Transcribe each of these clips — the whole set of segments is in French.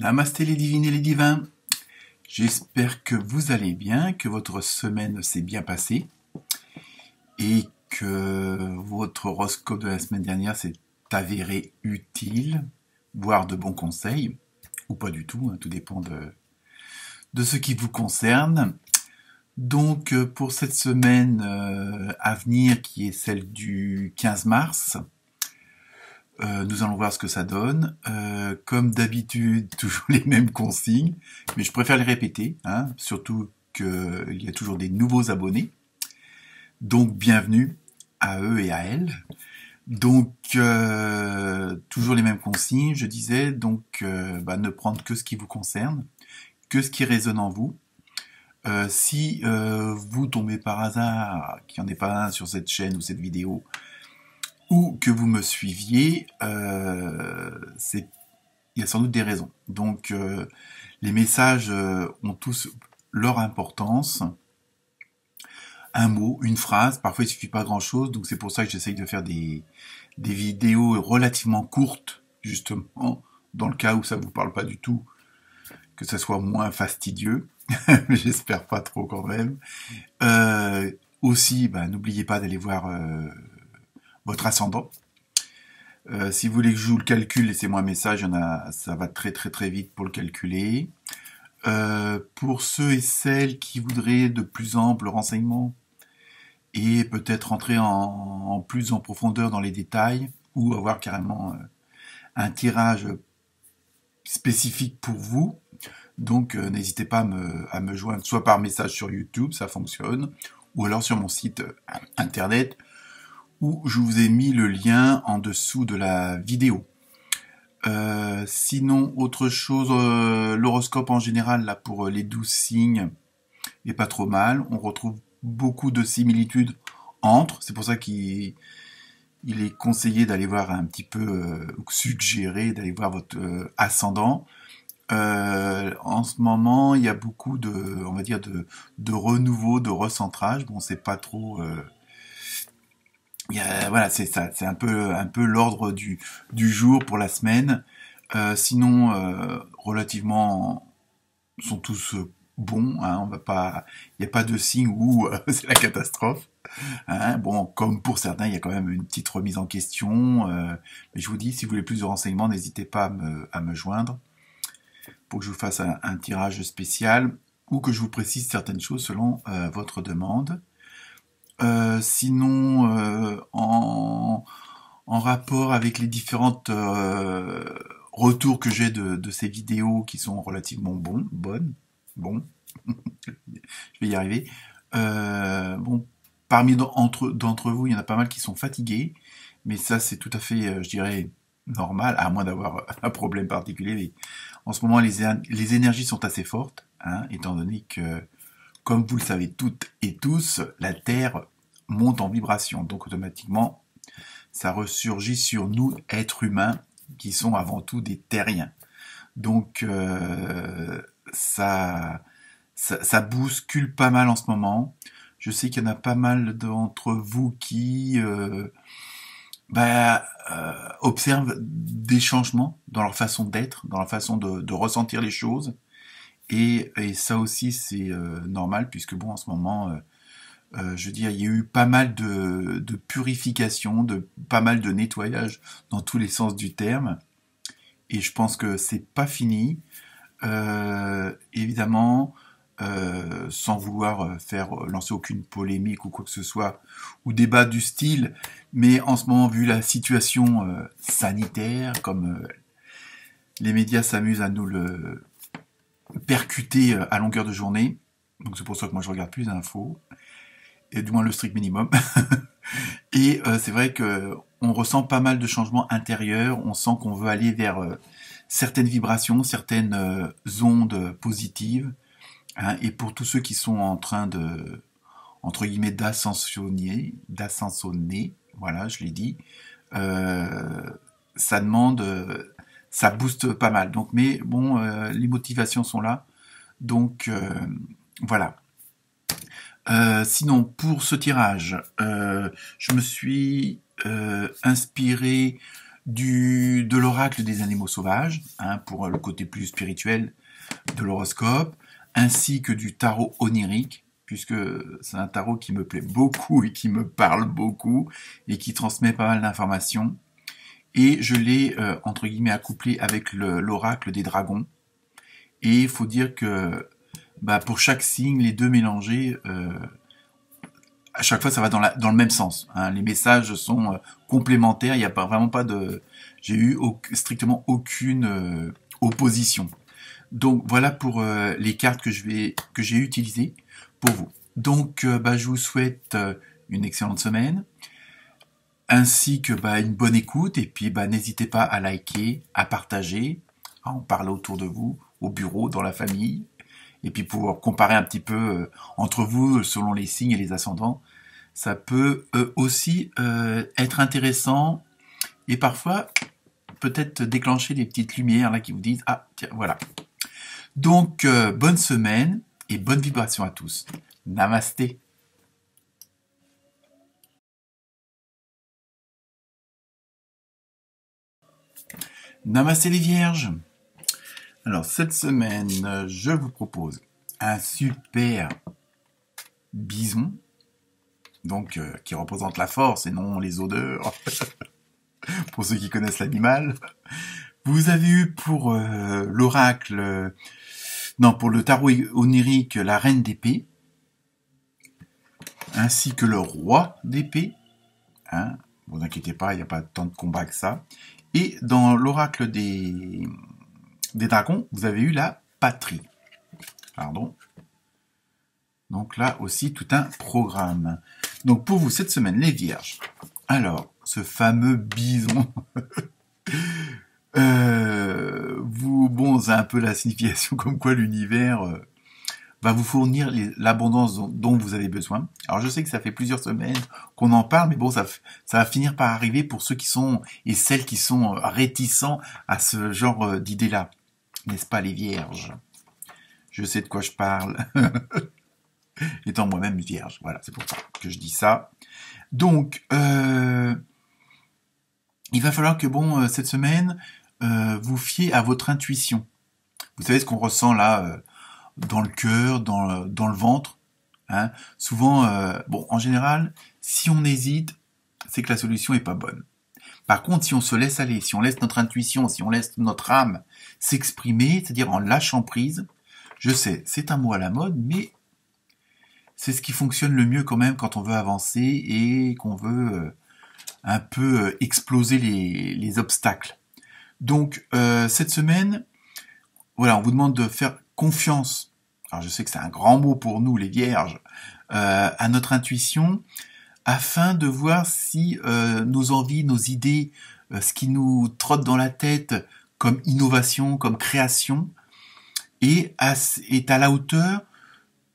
Namasté les divines et les divins. J'espère que vous allez bien, que votre semaine s'est bien passée et que votre horoscope de la semaine dernière s'est avéré utile, voire de bons conseils, ou pas du tout, hein, tout dépend de ce qui vous concerne. Donc pour cette semaine à venir, qui est celle du 15 mars, nous allons voir ce que ça donne. Comme d'habitude, toujours les mêmes consignes, mais je préfère les répéter, hein, surtout qu'il y a toujours des nouveaux abonnés. Donc bienvenue à eux et à elles. Donc toujours les mêmes consignes, je disais, donc ne prendre que ce qui vous concerne, que ce qui résonne en vous. Si vous tombez par hasard, qu'il n'y en ait pas un sur cette chaîne ou cette vidéo, ou que vous me suiviez, il y a sans doute des raisons. Donc les messages ont tous leur importance. Un mot, une phrase, parfois il suffit pas grand-chose, donc c'est pour ça que j'essaye de faire des vidéos relativement courtes, justement, dans le cas où ça vous parle pas du tout, que ça soit moins fastidieux, mais j'espère pas trop quand même. Aussi, n'oubliez pas d'aller voir votre ascendant. Si vous voulez que je joue le calcul, laissez-moi un message, ça va très très très vite pour le calculer. Pour ceux et celles qui voudraient de plus amples renseignements et peut-être rentrer en plus en profondeur dans les détails ou avoir carrément un tirage spécifique pour vous, donc n'hésitez pas à me joindre soit par message sur YouTube, ça fonctionne, ou alors sur mon site internet où je vous ai mis le lien en dessous de la vidéo. Sinon, autre chose, l'horoscope en général, là, pour les 12 signes, est pas trop mal. On retrouve beaucoup de similitudes entre. C'est pour ça qu'il est conseillé d'aller voir un petit peu, suggéré d'aller voir votre ascendant. En ce moment, il y a beaucoup on va dire, de renouveau, de recentrage. Bon, c'est pas trop... voilà, c'est ça, c'est un peu l'ordre du jour pour la semaine. Sinon, relativement, sont tous bons. Hein, on va pas, il n'y a pas de signe où c'est la catastrophe. Hein, bon, comme pour certains, il y a quand même une petite remise en question. Mais je vous dis, si vous voulez plus de renseignements, n'hésitez pas à me joindre pour que je vous fasse un tirage spécial ou que je vous précise certaines choses selon votre demande. Sinon, en rapport avec les différentes retours que j'ai de ces vidéos qui sont relativement bonnes, je vais y arriver. Parmi d'entre vous, il y en a pas mal qui sont fatigués, mais ça c'est tout à fait, je dirais, normal, à moins d'avoir un problème particulier. Mais en ce moment, les énergies sont assez fortes, hein, étant donné que, comme vous le savez toutes et tous, la Terre monte en vibration. Donc automatiquement, ça ressurgit sur nous, êtres humains, qui sont avant tout des terriens. Donc ça bouscule pas mal en ce moment. Je sais qu'il y en a pas mal d'entre vous qui observent des changements dans leur façon d'être, dans leur façon de ressentir les choses. Et ça aussi, c'est normal, puisque bon, en ce moment, je veux dire, il y a eu pas mal de purification, pas mal de nettoyage dans tous les sens du terme. Et je pense que c'est pas fini. Évidemment, sans vouloir lancer aucune polémique ou quoi que ce soit, ou débat du style, mais en ce moment, vu la situation sanitaire, comme les médias s'amusent à nous le percuter à longueur de journée, donc c'est pour ça que moi je regarde plus d'infos, et du moins le strict minimum. Et c'est vrai que on ressent pas mal de changements intérieurs, on sent qu'on veut aller vers certaines vibrations, certaines ondes positives, hein, et pour tous ceux qui sont en train de, entre guillemets, d'ascensionner, voilà, je l'ai dit, ça demande, ça booste pas mal. Donc, mais bon, les motivations sont là, donc voilà. Sinon, pour ce tirage, je me suis inspiré de l'oracle des animaux sauvages, hein, pour le côté plus spirituel de l'horoscope, ainsi que du tarot onirique, puisque c'est un tarot qui me plaît beaucoup et qui me parle beaucoup et qui transmet pas mal d'informations. Et je l'ai, entre guillemets, accouplé avec l'oracle des dragons. Et il faut dire que pour chaque signe, les deux mélangés, à chaque fois ça va dans le même sens. Hein. Les messages sont complémentaires, il n'y a vraiment pas de... J'ai eu strictement aucune opposition. Donc voilà pour les cartes que j'ai utilisées pour vous. Donc je vous souhaite une excellente semaine, ainsi que une bonne écoute, et puis n'hésitez pas à liker, à partager, à en parler autour de vous, au bureau, dans la famille, et puis pour comparer un petit peu entre vous selon les signes et les ascendants. Ça peut aussi être intéressant et parfois peut-être déclencher des petites lumières là qui vous disent ah tiens voilà. Donc bonne semaine et bonne vibration à tous. Namasté. Namasté les vierges. Alors cette semaine, je vous propose un super bison, donc qui représente la force et non les odeurs, pour ceux qui connaissent l'animal. Vous avez eu pour l'oracle, pour le tarot onirique, la reine d'épée, ainsi que le roi d'épée. Hein, ne vous inquiétez pas, il n'y a pas tant de combats que ça. Et dans l'oracle des dragons, vous avez eu la patrie. Pardon. Donc là aussi, tout un programme. Donc pour vous, cette semaine, les vierges. Alors, ce fameux bison. C'est un peu la signification comme quoi l'univers va vous fournir l'abondance dont vous avez besoin. Alors je sais que ça fait plusieurs semaines qu'on en parle, mais bon, ça va finir par arriver pour ceux qui sont, et celles qui sont réticents à ce genre d'idées-là. N'est-ce pas les vierges? Je sais de quoi je parle. Étant moi-même vierge. Voilà, c'est pour ça que je dis ça. Donc, il va falloir que, cette semaine, vous fiez à votre intuition. Vous savez ce qu'on ressent là, dans le cœur, dans le ventre. Hein. Souvent, en général, si on hésite, c'est que la solution est pas bonne. Par contre, si on se laisse aller, si on laisse notre intuition, si on laisse notre âme s'exprimer, c'est-à-dire en lâchant prise, je sais, c'est un mot à la mode, mais c'est ce qui fonctionne le mieux quand même quand on veut avancer et qu'on veut un peu exploser les obstacles. Donc, cette semaine, voilà, on vous demande de faire confiance. Alors, je sais que c'est un grand mot pour nous, les vierges, à notre intuition, afin de voir si nos envies, nos idées, ce qui nous trotte dans la tête comme innovation, comme création, est à la hauteur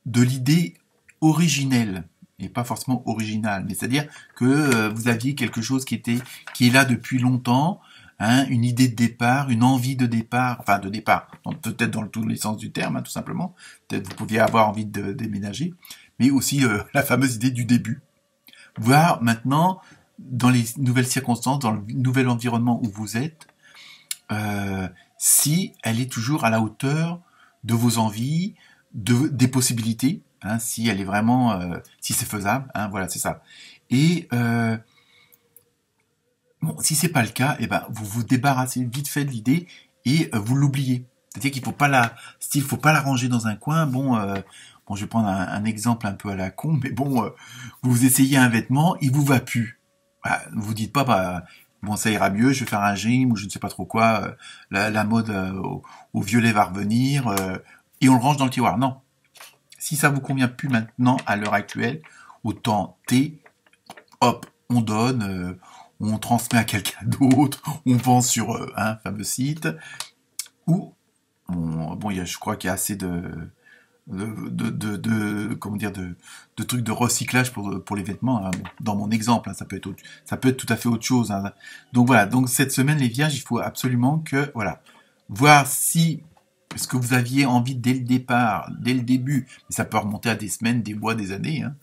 de l'idée originelle, et pas forcément originale, mais c'est-à-dire que vous aviez quelque chose qui est là depuis longtemps, hein, une idée de départ, une envie de départ, peut-être dans tous les sens du terme, hein, tout simplement. Peut-être vous pouviez avoir envie de déménager, mais aussi la fameuse idée du début. Voir maintenant, dans les nouvelles circonstances, dans le nouvel environnement où vous êtes, si elle est toujours à la hauteur de vos envies, des possibilités, hein, si elle est vraiment, si c'est faisable, hein, voilà, c'est ça. Et si c'est pas le cas, vous vous débarrassez vite fait de l'idée et vous l'oubliez. C'est-à-dire qu'il faut pas la ranger dans un coin. Je vais prendre un exemple un peu à la con, mais vous essayez un vêtement, il vous va plus. Vous dites pas, ça ira mieux, je vais faire un gym ou je ne sais pas trop quoi, la mode au violet va revenir, et on le range dans le tiroir. Non. Si ça vous convient plus maintenant, à l'heure actuelle, autant hop, on donne, on transmet à quelqu'un d'autre, on vend sur un fameux site, ou, je crois qu'il y a assez de trucs de recyclage pour les vêtements, hein. Dans mon exemple, hein, ça peut être tout à fait autre chose, hein. Donc voilà, donc cette semaine les vierges, il faut absolument que voir si ce que vous aviez envie dès le début, mais ça peut remonter à des semaines, des mois, des années, hein,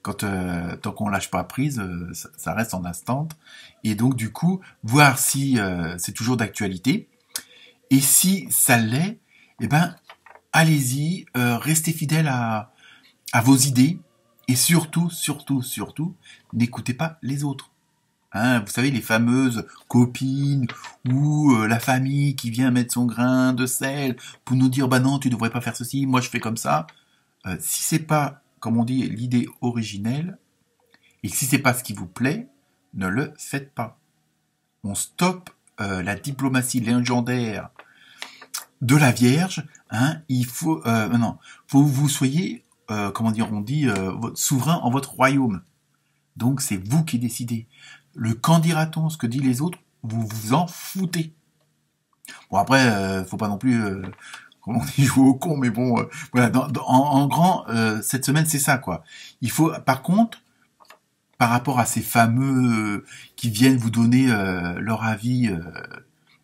Tant qu'on lâche pas prise, ça reste en instant. Et donc du coup, voir si c'est toujours d'actualité. Et si ça l'est, eh ben allez-y, restez fidèles à vos idées. Et surtout, surtout, surtout, n'écoutez pas les autres. Hein, vous savez, les fameuses copines ou la famille qui vient mettre son grain de sel pour nous dire bah non, tu devrais pas faire ceci, moi je fais comme ça. Si c'est pas, comme on dit, l'idée originelle, et si c'est pas ce qui vous plaît, ne le faites pas. On stoppe la diplomatie légendaire de la Vierge. Hein, il faut, faut que vous soyez, comment dire, on dit, souverain en votre royaume. Donc c'est vous qui décidez. Le qu'en dira-t-on, ce que disent les autres, vous vous en foutez. Bon après, faut pas non plus, comment on dit, jouer au con, mais bon, voilà. En grand, cette semaine c'est ça quoi. Il faut, par contre, par rapport à ces fameux qui viennent vous donner leur avis,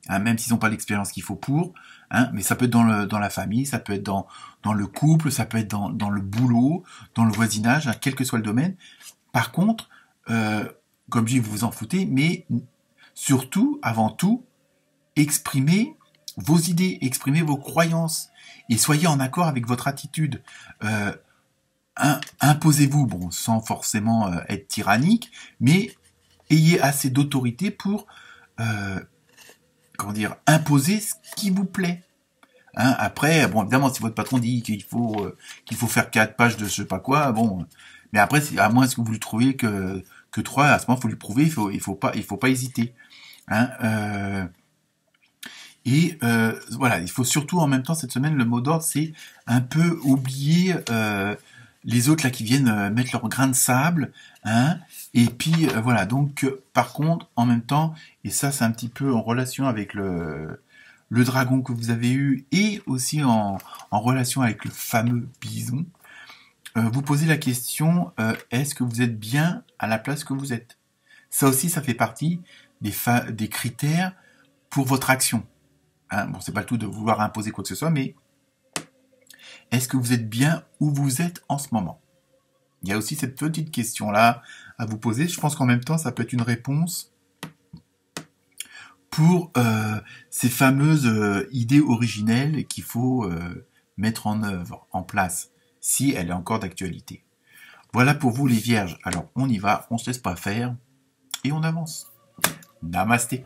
hein, même s'ils n'ont pas l'expérience qu'il faut pour, hein, mais ça peut être dans la famille, ça peut être dans le couple, ça peut être dans le boulot, dans le voisinage, hein, quel que soit le domaine. Par contre, comme je dis, vous vous en foutez, mais surtout, avant tout, exprimez vos idées, exprimez vos croyances et soyez en accord avec votre attitude. Imposez-vous, bon, sans forcément être tyrannique, mais ayez assez d'autorité pour, comment dire, imposer ce qui vous plaît. Hein, après, bon, évidemment, si votre patron dit qu'il faut faire 4 pages de je sais pas quoi, bon, mais après, à moins que vous lui trouviez que 3, à ce moment, il faut lui prouver, il faut pas hésiter. Hein, voilà, il faut surtout en même temps cette semaine, le mot d'ordre, c'est un peu oublier les autres là qui viennent mettre leur grain de sable, hein, et puis voilà. Donc, par contre, en même temps, et ça, c'est un petit peu en relation avec le dragon que vous avez eu et aussi en relation avec le fameux bison. Vous posez la question, est-ce que vous êtes bien à la place que vous êtes? Ça aussi, ça fait partie des critères pour votre action. Hein, bon, c'est pas le tout de vouloir imposer quoi que ce soit, mais est-ce que vous êtes bien où vous êtes en ce moment? Il y a aussi cette petite question-là à vous poser. Je pense qu'en même temps, ça peut être une réponse pour ces fameuses idées originelles qu'il faut mettre en œuvre, en place, si elle est encore d'actualité. Voilà pour vous les vierges. Alors on y va, on se laisse pas faire et on avance. Namasté.